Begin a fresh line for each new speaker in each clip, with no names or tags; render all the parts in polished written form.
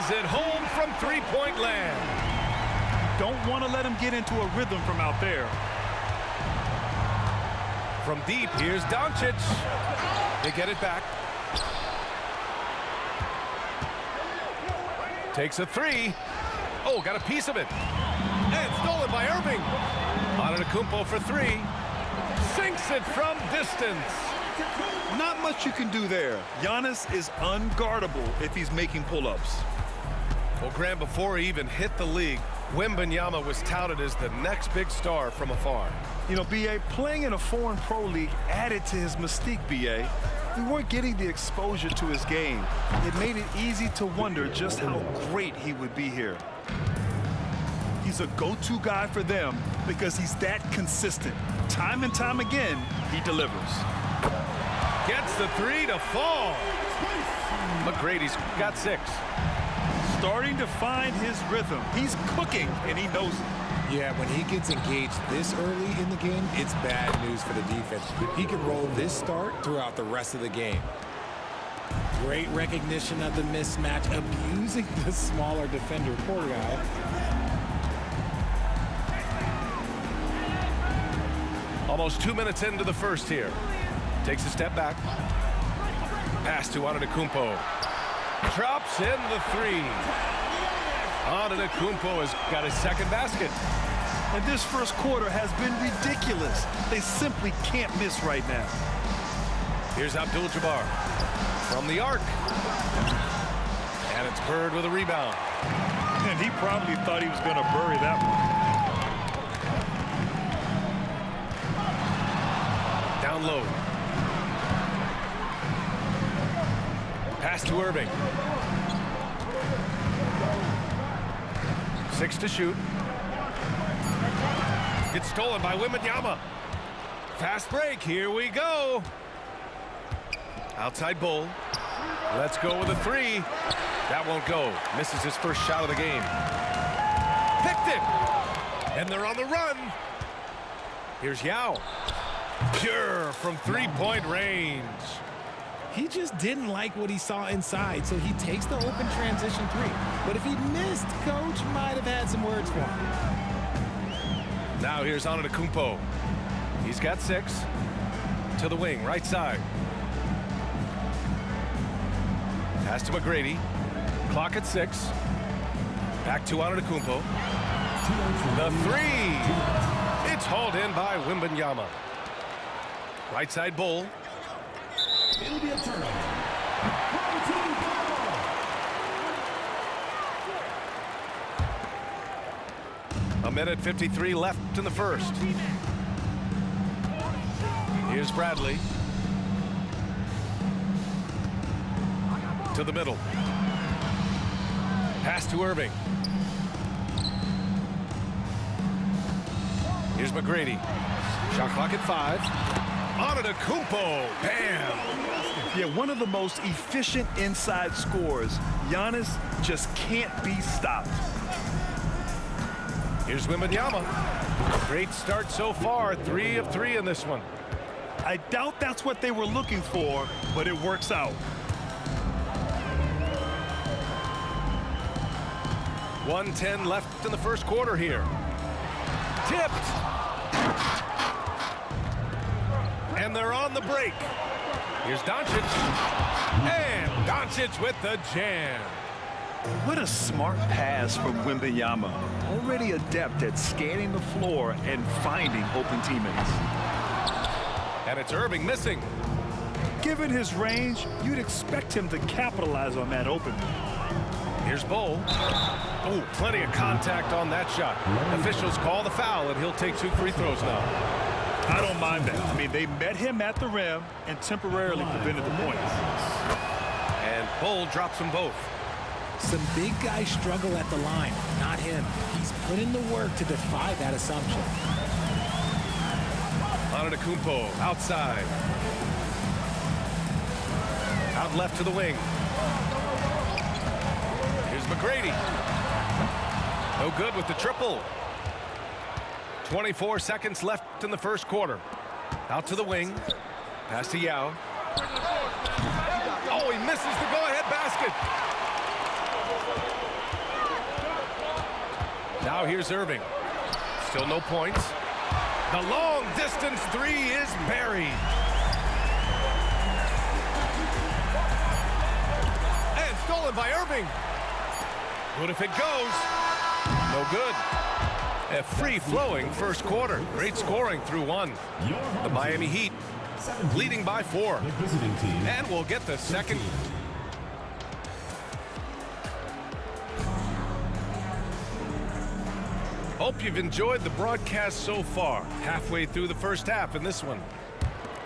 lays it home from three-point land.
Don't want to let him get into a rhythm from out there.
From deep, here's Doncic. They get it back. Takes a three. Oh, got a piece of it. And stolen by Irving. Antetokounmpo for three. Sinks it from distance.
Not much you can do there. Giannis is unguardable if he's making pull-ups.
Well, Graham, before he even hit the league, Wembanyama was touted as the next big star from afar.
You know, B.A., playing in a foreign pro league added to his mystique, B.A. We weren't getting the exposure to his game. It made it easy to wonder just how great he would be here. He's a go-to guy for them because he's that consistent. Time and time again, he delivers.
Gets the three to fall. McGrady's got 6.
Starting to find his rhythm. He's cooking, and he knows it.
Yeah, when he gets engaged this early in the game, it's bad news for the defense. He can roll this start throughout the rest of the game. Great recognition of the mismatch, abusing the smaller defender. Poor guy.
Almost 2 minutes into the first here. Takes a step back. Pass to Antetokounmpo. Drops in the three. Antetokounmpo has got his second basket.
And this first quarter has been ridiculous. They simply can't miss right now.
Here's Abdul-Jabbar from the arc. And it's Bird with a rebound.
And he probably thought he was going to bury that one.
Down low. Pass to Irving. 6 to shoot. It's stolen by Wembanyama. Fast break. Here we go. Outside Bull. Let's go with a three. That won't go. Misses his first shot of the game. Picked it. And they're on the run. Here's Yao. Pure from three-point range.
He just didn't like what he saw inside, so he takes the open transition three. But if he missed, Coach might have had some words for him.
Now here's Antetokounmpo. He's got 6. To the wing, right side. Pass to McGrady. Clock at 6. Back to Antetokounmpo. The three. It's hauled in by Wembanyama. Right side Bull.
It'll be a turnover.
A minute 53 left in the first. Here's Bradley. To the middle. Pass to Irving. Here's McGrady. Shot clock at 5. Antetokounmpo. Bam!
Yeah, one of the most efficient inside scorers. Giannis just can't be stopped.
Here's Wembanyama. Great start so far. 3 of 3 in this one.
I doubt that's what they were looking for, but it works out.
.110 left in the first quarter here. Tipped. And they're on the break. Here's Doncic. And Doncic with the jam.
What a smart pass from Wembanyama. Already adept at scanning the floor and finding open teammates.
And it's Irving missing.
Given his range, you'd expect him to capitalize on that opening.
Here's Bull. Oh, plenty of contact on that shot. Officials call the foul, and he'll take 2 free throws now.
I don't mind that. I mean, they met him at the rim and temporarily prevented the points.
And Bull drops them both.
Some big guys struggle at the line, not him. He's put in the work to defy that assumption.
Antetokounmpo outside. Out left to the wing. Here's McGrady. No good with the triple. 24 seconds left in the first quarter. Out to the wing. Pass to Yao. Oh, he misses the go-ahead basket. Now here's Irving. Still no points. The long distance three is buried. And stolen by Irving. Good if it goes. No good. A free-flowing first quarter. Great scoring through one. The Miami Heat leading by 4.
The visiting team.
And we'll get the second. Hope you've enjoyed the broadcast so far. Halfway through the first half in this one.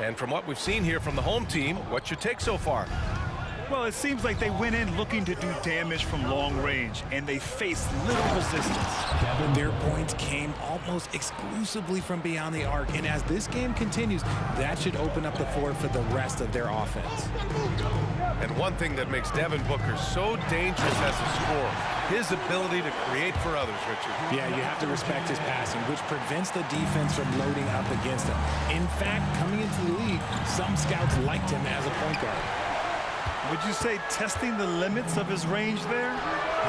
And from what we've seen here from the home team, what's your take so far?
Well, it seems like they went in looking to do damage from long range, and they faced little resistance.
Their points came almost exclusively from beyond the arc, and as this game continues, that should open up the floor for the rest of their offense.
And one thing that makes Devin Booker so dangerous as a scorer, his ability to create for others, Richard.
Yeah, you have to respect his passing, which prevents the defense from loading up against him. In fact, coming into the league, some scouts liked him as a point guard.
Would you say testing the limits of his range there?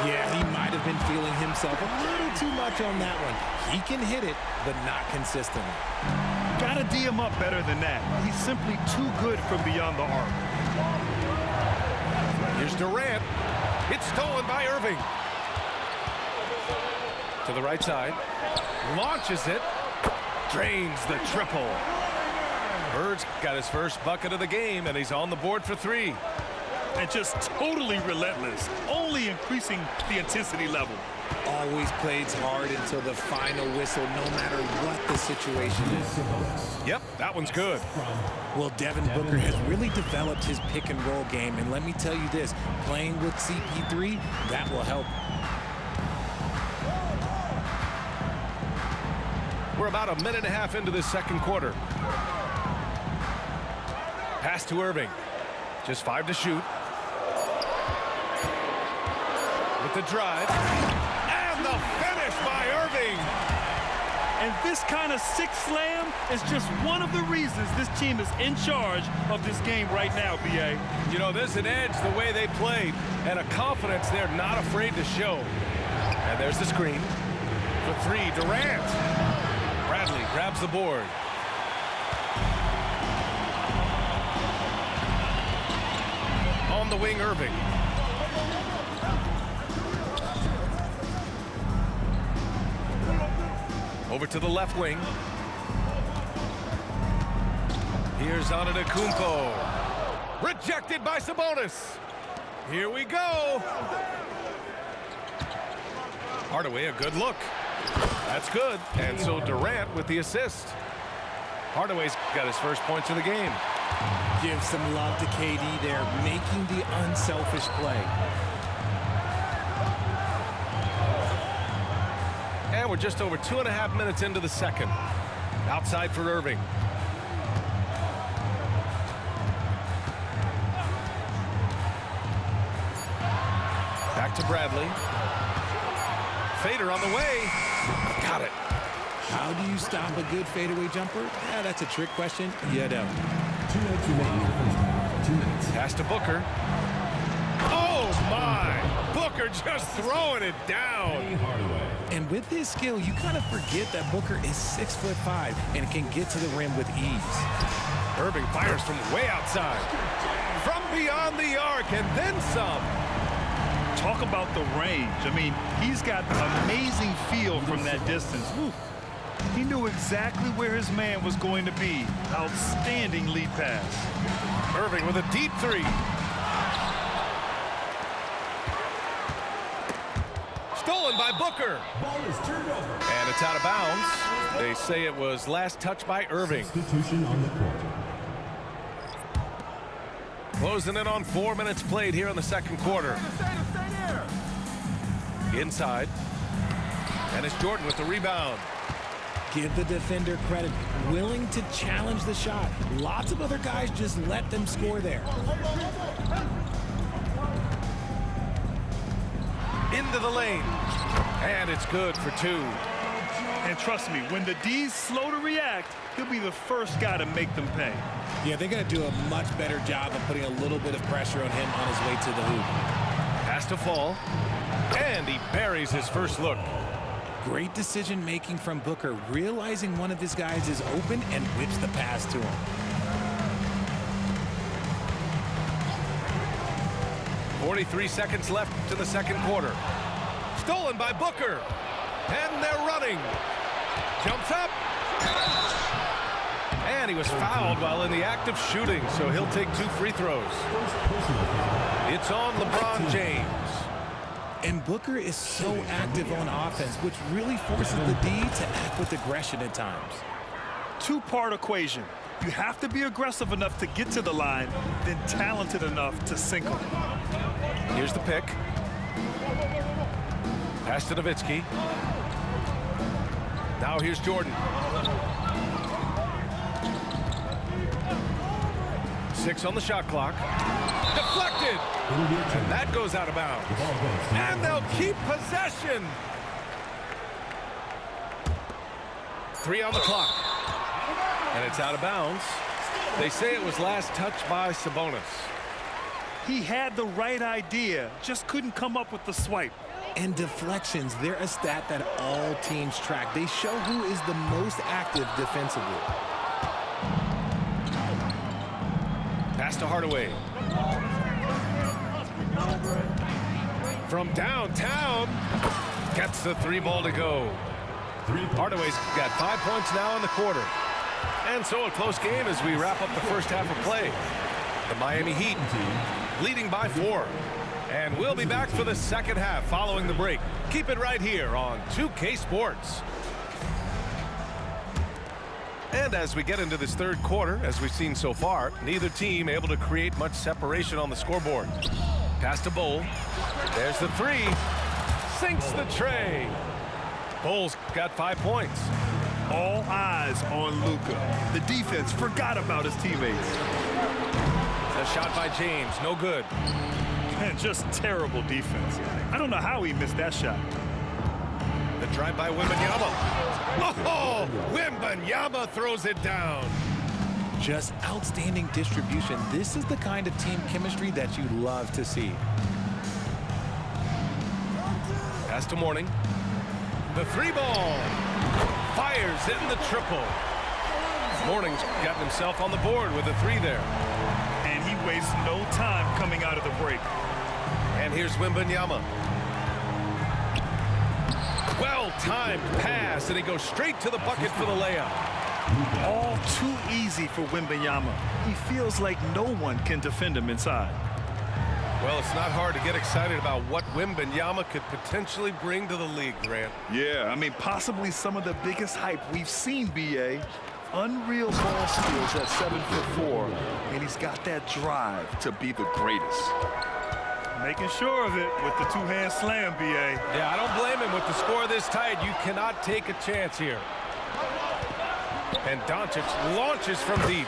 Yeah, he might have been feeling himself a little too much on that one. He can hit it, but not consistently.
Gotta D him up better than that. He's simply too good from beyond the arc.
Here's Durant. It's stolen by Irving. To the right side. Launches it. Drains the triple. Bird's got his first bucket of the game, and he's on the board for 3.
And just totally relentless, only increasing the intensity level.
Always plays hard until the final whistle, no matter what the situation is.
Yep, that one's good.
Well, Devin Booker has really developed his pick-and-roll game, and let me tell you this, playing with CP3, that will help.
We're about a minute and a half into this second quarter. Pass to Irving. Just 5 to shoot. With the drive. And the finish by Irving.
And this kind of six slam is just one of the reasons this team is in charge of this game right now, B.A.
You know, there's an edge the way they played and a confidence they're not afraid to show. And there's the screen. For 3, Durant. Bradley grabs the board. On the wing, Irving. Over to the left wing. Here's Antetokounmpo. Rejected by Sabonis. Here we go. Hardaway, a good look. That's good. And so Durant with the assist. Hardaway's got his first points of the game.
Give some love to KD there, making the unselfish play.
And we're just over 2.5 minutes into the second. Outside for Irving. Back to Bradley. Fader on the way. Got it.
How do you stop a good fadeaway jumper? Yeah, that's a trick question. You don't.
2 minutes remaining in the first half. 2 minutes.
Pass to Booker. Oh, my. Booker just throwing it down.
Hardaway.
And with his skill, you kind of forget that Booker is 6'5" and can get to the rim with ease.
Irving fires from way outside. From beyond the arc and then some.
Talk about the range. I mean, he's got amazing feel from that distance. Woo. He knew exactly where his man was going to be. Outstanding lead pass.
Irving with a deep 3. Stolen by Booker.
Ball is turned over.
And it's out of bounds. They say it was last touched by Irving.
Substitution on the court.
Closing in on 4 minutes played here in the second quarter. Inside. And it's Jordan with the rebound.
Give the defender credit. Willing to challenge the shot. Lots of other guys just let them score there.
Into the lane. And it's good for 2.
And trust me, when the D's slow to react, he'll be the first guy to make them pay.
Yeah, they're going to do a much better job of putting a little bit of pressure on him on his way to the hoop.
Has to fall. And he buries his first look.
Great decision-making from Booker, realizing one of his guys is open and whips the pass to him.
43 seconds left to the second quarter. Stolen by Booker. And they're running. Jumps up. And he was fouled while in the act of shooting, so he'll take 2 free throws. It's on LeBron James.
And Booker is so active on offense, which really forces the D to act with aggression at times.
Two-part equation. You have to be aggressive enough to get to the line, then talented enough to sink them.
Here's the pick. Pass to Nowitzki. Now here's Jordan. 6 on the shot clock. Deflected. And that goes out of bounds. And they'll keep possession. 3 on the clock. And it's out of bounds. They say it was last touched by Sabonis.
He had the right idea, just couldn't come up with the swipe.
And deflections, they're a stat that all teams track. They show who is the most active defensively.
Pass to Hardaway. From downtown, gets the 3 ball to go. Hardaway's got 5 points now in the quarter. And so a close game as we wrap up the first half of play. The Miami Heat leading by 4. And we'll be back for the second half following the break. Keep it right here on 2K Sports. And as we get into this third quarter, as we've seen so far, neither team able to create much separation on the scoreboard. Pass to Bol. There's the 3. Sinks the tray. Bol's got 5 points.
All eyes on Luka. The defense forgot about his teammates.
A shot by James, no good.
Man, just terrible defense. I don't know how he missed that shot.
The drive by Wembanyama. Oh, Wembanyama throws it down.
Just outstanding distribution. This is the kind of team chemistry that you love to see.
Pass to Mourning. The 3 ball. Fires in the triple. Mourning's gotten himself on the board with a 3 there.
And he wastes no time coming out of the break.
And here's Wembanyama. Well-timed pass, and he goes straight to the bucket for the layup.
All too easy for Wembanyama. He feels like no one can defend him inside.
Well, it's not hard to get excited about what Wembanyama could potentially bring to the league, Grant.
Yeah, I mean, possibly some of the biggest hype we've seen, B.A. Unreal ball skills at 7'4", and he's got that drive to be the greatest. Making sure of it with the 2-hand slam, B.A.
Yeah, I don't blame him with the score this tight. You cannot take a chance here. And Doncic launches from deep.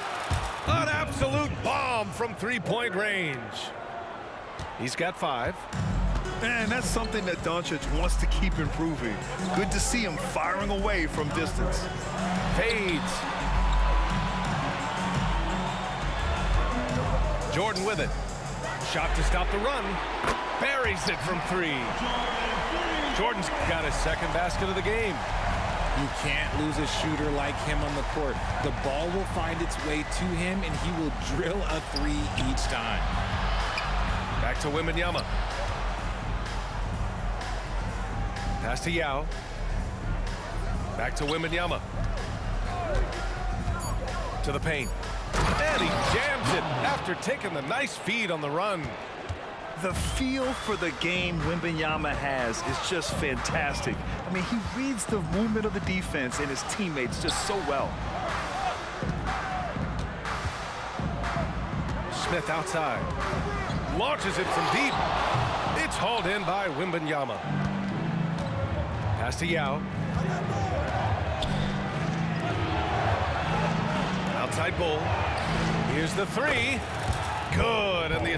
An absolute bomb from 3-point range. He's got 5.
Man, that's something that Doncic wants to keep improving. Good to see him firing away from distance.
Fades. Jordan with it. Shot to stop the run. Buries it from 3. Jordan's got his second basket of the game.
You can't lose a shooter like him on the court. The ball will find its way to him, and he will drill a 3 each time.
Back to Wembanyama. Pass to Yao. Back to Wembanyama. To the paint. And he jams it after taking the nice feed on the run.
The feel for the game Wembanyama has is just fantastic. I mean, he reads the movement of the defense and his teammates just so well.
Smith outside. Launches it from deep. It's hauled in by Wembanyama. Pass to Yao. Outside Bol. Here's the 3. Good. And the